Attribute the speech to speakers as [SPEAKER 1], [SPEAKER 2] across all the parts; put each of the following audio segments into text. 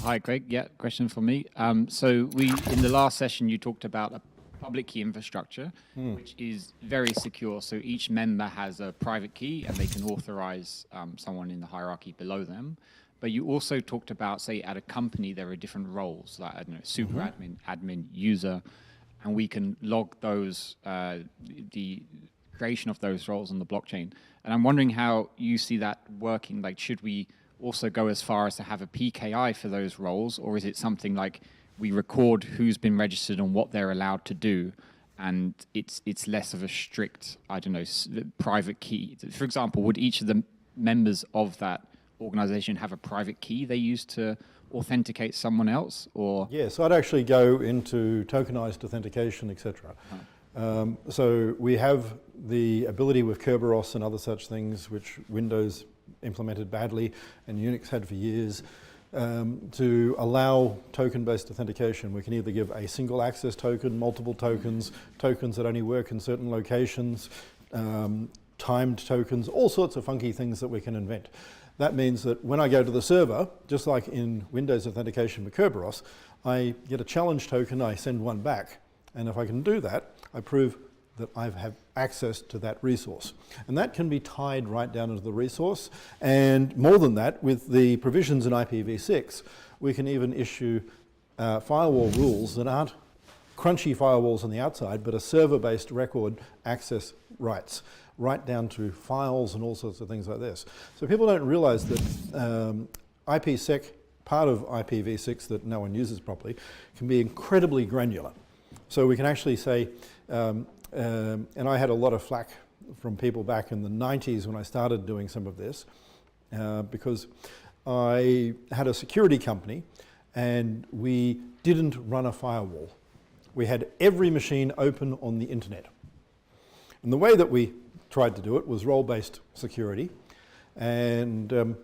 [SPEAKER 1] Hi, Craig. Yeah, question for me. So in the last session, you talked about a public key infrastructure, which is very secure. So each member has a private key and they can authorize someone in the hierarchy below them. But you also talked about, say, at a company, there are different roles, like, I don't know, super admin, admin, user, and we can log those, the creation of those roles on the blockchain. And I'm wondering how you see that working. Like, should we also go as far as to have a PKI for those roles, or is it something like we record who's been registered and what they're allowed to do, and it's less of a strict, I don't know, private key? For example, would each of the members of that organization have a private key they use to authenticate someone else, or?
[SPEAKER 2] Yes, I'd actually go into tokenized authentication, etc. So we have the ability with Kerberos and other such things, which Windows implemented badly and Unix had for years, to allow token-based authentication. We can either give a single access token, multiple tokens, tokens that only work in certain locations, timed tokens, all sorts of funky things that we can invent. That means that when I go to the server, just like in Windows authentication with Kerberos, I get a challenge token, I send one back. And if I can do that, I prove that I have access to that resource. And that can be tied right down into the resource. And more than that, with the provisions in IPv6, we can even issue firewall rules that aren't crunchy firewalls on the outside, but a server-based record access rights, right down to files and all sorts of things like this. So people don't realize that IPsec, part of IPv6 that no one uses properly, can be incredibly granular. So we can actually say, and I had a lot of flack from people back in the 90s when I started doing some of this, because I had a security company and we didn't run a firewall. We had every machine open on the internet. And the way that we tried to do it was role-based security, and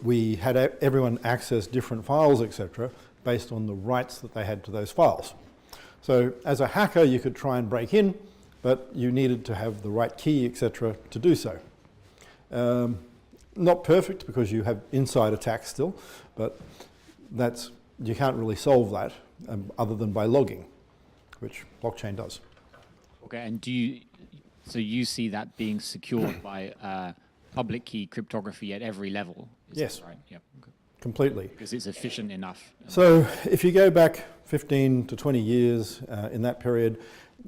[SPEAKER 2] we had everyone access different files, etc., based on the rights that they had to those files. So as a hacker, you could try and break in, but you needed to have the right key, etc., to do so. Not perfect, because you have inside attacks still, but you can't really solve that other than by logging, which blockchain does.
[SPEAKER 1] Okay, and so you see that being secured by public key cryptography at every level?
[SPEAKER 2] Yes,
[SPEAKER 1] right? Yep. Okay.
[SPEAKER 2] Completely.
[SPEAKER 1] Because it's efficient enough.
[SPEAKER 2] So if you go back 15 to 20 years in that period,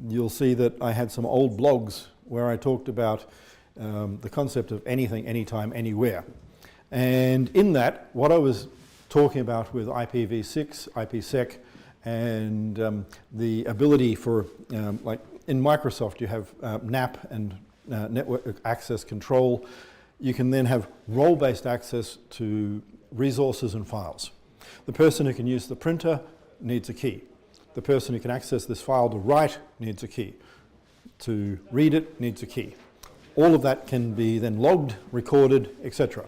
[SPEAKER 2] you'll see that I had some old blogs where I talked about the concept of anything, anytime, anywhere. And in that, what I was talking about with IPv6, IPsec, and the ability for, like in Microsoft, you have NAP and network access control. You can then have role-based access to resources and files. The person who can use the printer needs a key. The person who can access this file to write needs a key. To read it needs a key. All of that can be then logged, recorded, etc.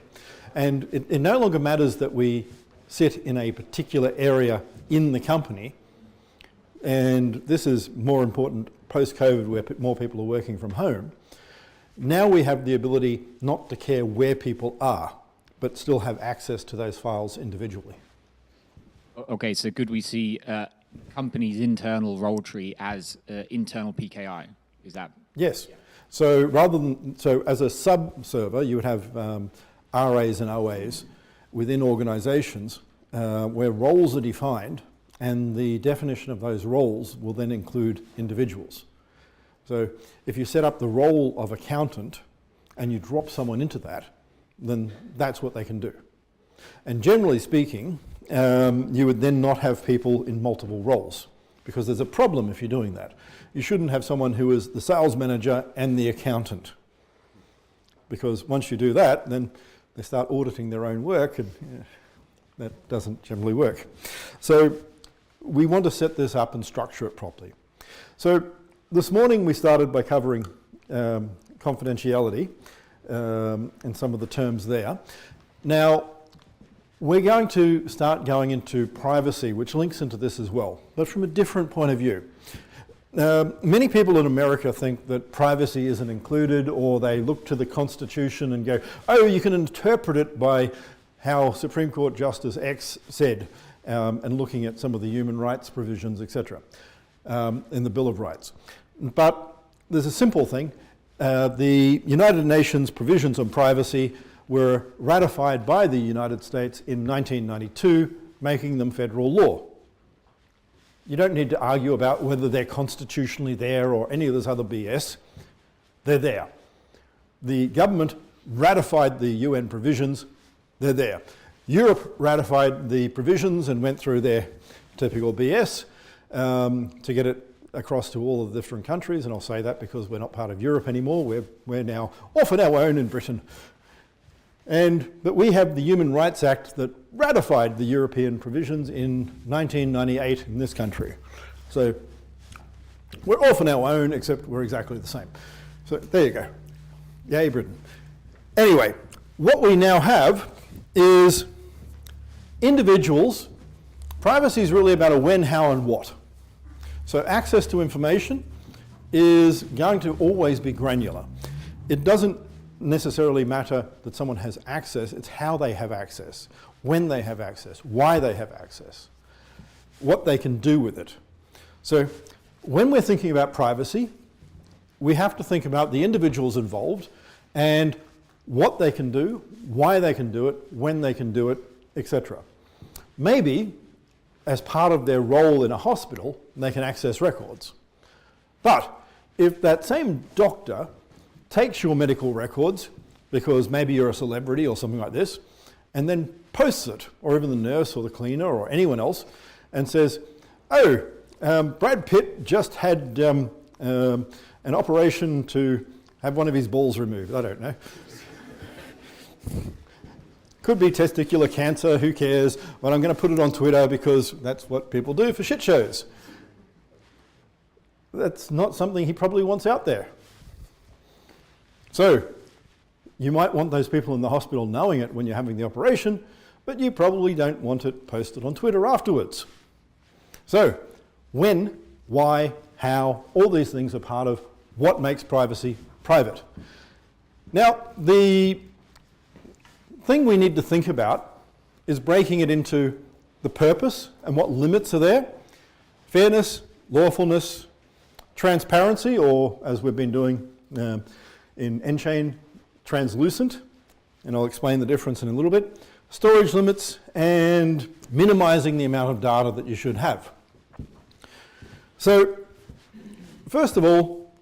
[SPEAKER 2] And it no longer matters that we sit in a particular area in the company, and this is more important post-COVID where more people are working from home. Now we have the ability not to care where people are, but still have access to those files individually.
[SPEAKER 1] Okay, so could we see companies' internal role tree as internal PKI? Is that?
[SPEAKER 2] Yes. Yeah. So as a sub-server, you would have RAs and OAs within organizations where roles are defined, and the definition of those roles will then include individuals. So if you set up the role of accountant and you drop someone into that, then that's what they can do. And generally speaking, you would then not have people in multiple roles, because there's a problem if you're doing that. You shouldn't have someone who is the sales manager and the accountant, because once you do that, then they start auditing their own work, and that doesn't generally work. So we want to set this up and structure it properly. So this morning we started by covering confidentiality and some of the terms there. Now, we're going to start going into privacy, which links into this as well, but from a different point of view. Many people in America think that privacy isn't included, or they look to the Constitution and go, oh, you can interpret it by how Supreme Court Justice X said, and looking at some of the human rights provisions, etc., in the Bill of Rights. But there's a simple thing. The United Nations provisions on privacy were ratified by the United States in 1992, making them federal law. You don't need to argue about whether they're constitutionally there or any of this other BS. They're there. The government ratified the UN provisions. They're there. Europe ratified the provisions and went through their typical BS to get it across to all of the different countries. And I'll say that because we're not part of Europe anymore. We're now off on our own in Britain. But we have the Human Rights Act that ratified the European provisions in 1998 in this country. So we're off on our own, except we're exactly the same. So there you go. Yay, Britain. Anyway, what we now have is individuals. Privacy is really about a when, how, and what. So access to information is going to always be granular. It doesn't necessarily matter that someone has access, it's how they have access, when they have access, why they have access, what they can do with it. So when we're thinking about privacy, we have to think about the individuals involved and what they can do, why they can do it, when they can do it, etc. Maybe as part of their role in a hospital, they can access records. But if that same doctor takes your medical records, because maybe you're a celebrity or something like this, and then posts it, or even the nurse or the cleaner or anyone else, and says, oh, Brad Pitt just had an operation to have one of his balls removed. I don't know. Could be testicular cancer, who cares? But I'm going to put it on Twitter because that's what people do for shit shows. That's not something he probably wants out there. So you might want those people in the hospital knowing it when you're having the operation, but you probably don't want it posted on Twitter afterwards. So when, why, how, all these things are part of what makes privacy private. Now, the thing we need to think about is breaking it into the purpose and what limits are there, fairness, lawfulness, transparency, or as we've been doing in N-chain, translucent, and I'll explain the difference in a little bit, storage limits, and minimizing the amount of data that you should have. So, first of all,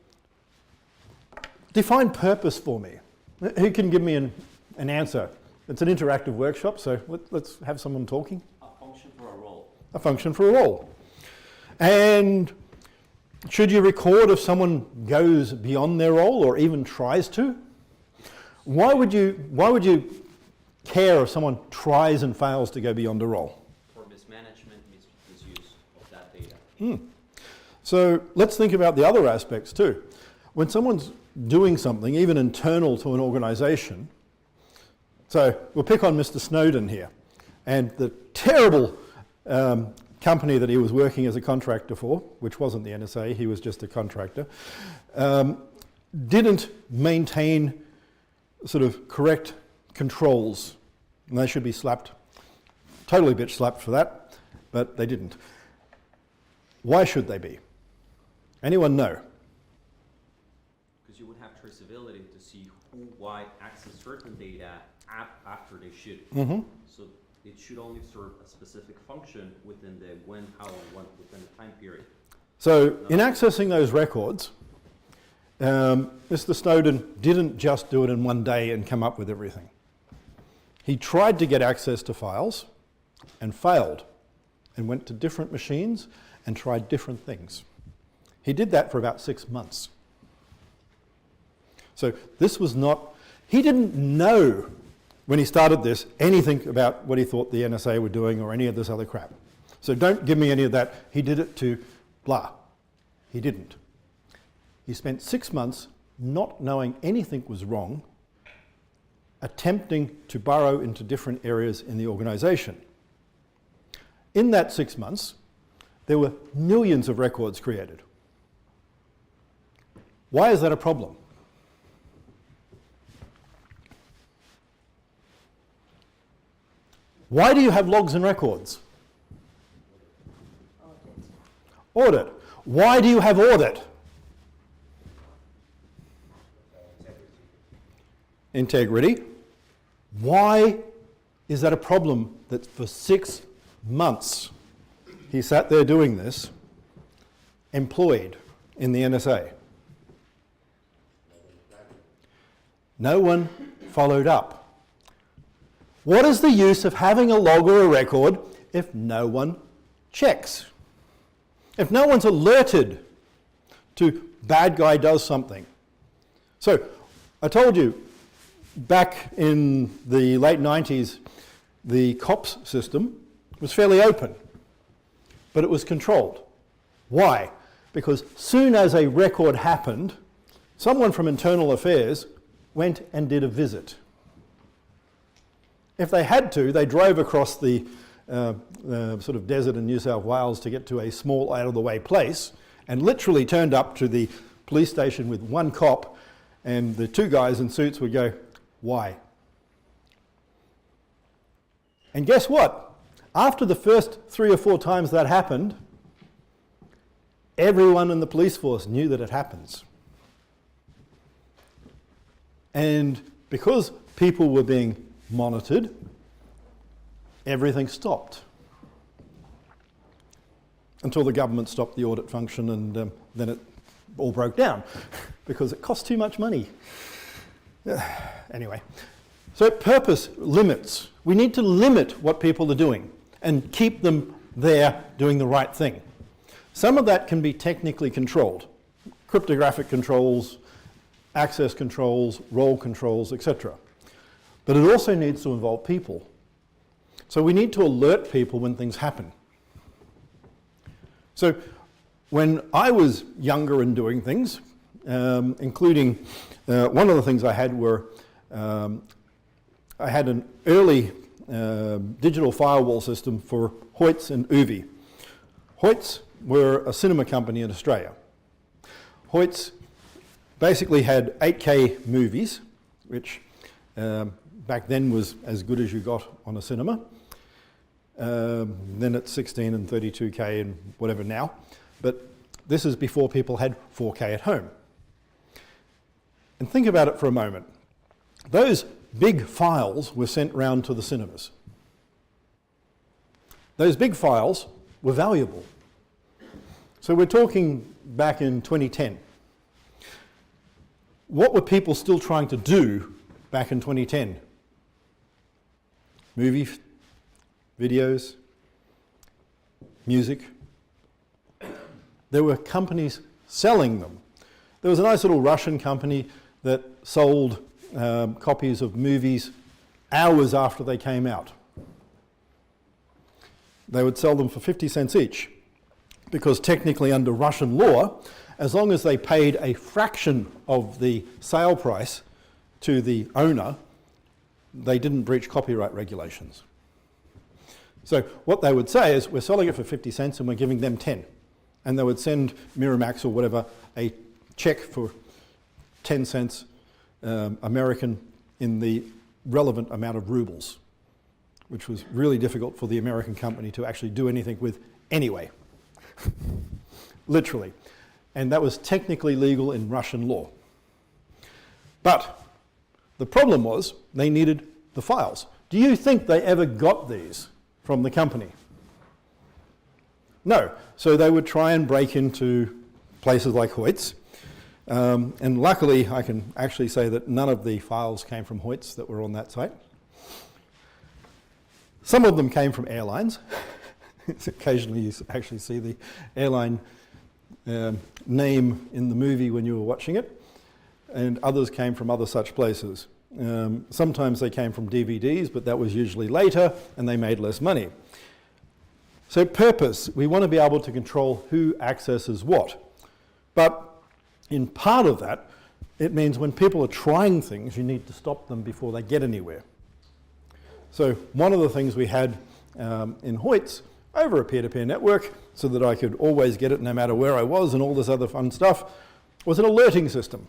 [SPEAKER 2] define purpose for me. Who can give me an answer? It's an interactive workshop, so let's have someone talking.
[SPEAKER 3] A function for a role.
[SPEAKER 2] A function for a role. And should you record if someone goes beyond their role or even tries to? Why would you care if someone tries and fails to go beyond a role?
[SPEAKER 3] For mismanagement, misuse of that data.
[SPEAKER 2] So let's think about the other aspects too. When someone's doing something, even internal to an organization, so we'll pick on Mr. Snowden here, and the terrible company that he was working as a contractor for, which wasn't the NSA, he was just a contractor, didn't maintain sort of correct controls. And they should be slapped, totally bitch slapped for that, but they didn't. Why should they be? Anyone know?
[SPEAKER 3] Because you would have traceability to see who, why access certain data after they should.
[SPEAKER 2] Mm-hmm. So
[SPEAKER 3] it should only serve a specific function within the when, how, and when within the time period.
[SPEAKER 2] So in accessing those records, Mr. Snowden didn't just do it in one day and come up with everything. He tried to get access to files and failed and went to different machines and tried different things. He did that for about 6 months. So this was not, he didn't know when he started this anything about what he thought the NSA were doing or any of this other crap. So don't give me any of that. He did it to blah. He didn't. He spent 6 months not knowing anything was wrong, attempting to burrow into different areas in the organization. In that 6 months, there were millions of records created. Why is that a problem? Why do you have logs and records? Audit. Why do you have audit? Integrity. Why is that a problem that for 6 months he sat there doing this, employed in the NSA? No one followed up. What is the use of having a log or a record if no one checks? If no one's alerted to bad guy does something. So I told you back in the late 90s, the COPS system was fairly open, but it was controlled. Why? Because soon as a record happened, someone from Internal Affairs went and did a visit. If they had to, they drove across the sort of desert in New South Wales to get to a small out-of-the-way place and literally turned up to the police station with one cop, and the two guys in suits would go, "Why?" And guess what? After the first 3 or 4 times that happened, everyone in the police force knew that it happens. And because people were being monitored, everything stopped. Until the government stopped the audit function, and then it all broke down because it cost too much money. Anyway, so purpose limits. We need to limit what people are doing and keep them there doing the right thing. Some of that can be technically controlled. Cryptographic controls, access controls, role controls, etc. But it also needs to involve people. So we need to alert people when things happen. So when I was younger and doing things, including one of the things I had were, I had an early digital firewall system for Hoyts and Uvi. Hoyts were a cinema company in Australia. Hoyts basically had 8K movies, which back then was as good as you got on a cinema. Then it's 16 and 32K and whatever now. But this is before people had 4K at home. And think about it for a moment. Those big files were sent round to the cinemas. Those big files were valuable. So we're talking back in 2010. What were people still trying to do back in 2010? Movies, videos, music. There were companies selling them. There was a nice little Russian company that sold copies of movies hours after they came out. They would sell them for 50 cents each, because technically under Russian law, as long as they paid a fraction of the sale price to the owner, they didn't breach copyright regulations. So what they would say is, we're selling it for 50 cents and we're giving them 10. And they would send Miramax or whatever a check for 10 cents American in the relevant amount of rubles, which was really difficult for the American company to actually do anything with anyway. Literally. And that was technically legal in Russian law. But the problem was they needed the files. Do you think they ever got these from the company? No. So they would try and break into places like Hoyts. And luckily, I can actually say that none of the files came from Hoyts that were on that site. Some of them came from airlines. Occasionally you actually see the airline name in the movie when you were watching it. And others came from other such places. Sometimes they came from DVDs, but that was usually later, and they made less money. So purpose, we want to be able to control who accesses what. But in part of that, it means when people are trying things, you need to stop them before they get anywhere. So one of the things we had in Hoyts, over a peer-to-peer network, so that I could always get it no matter where I was and all this other fun stuff, was an alerting system.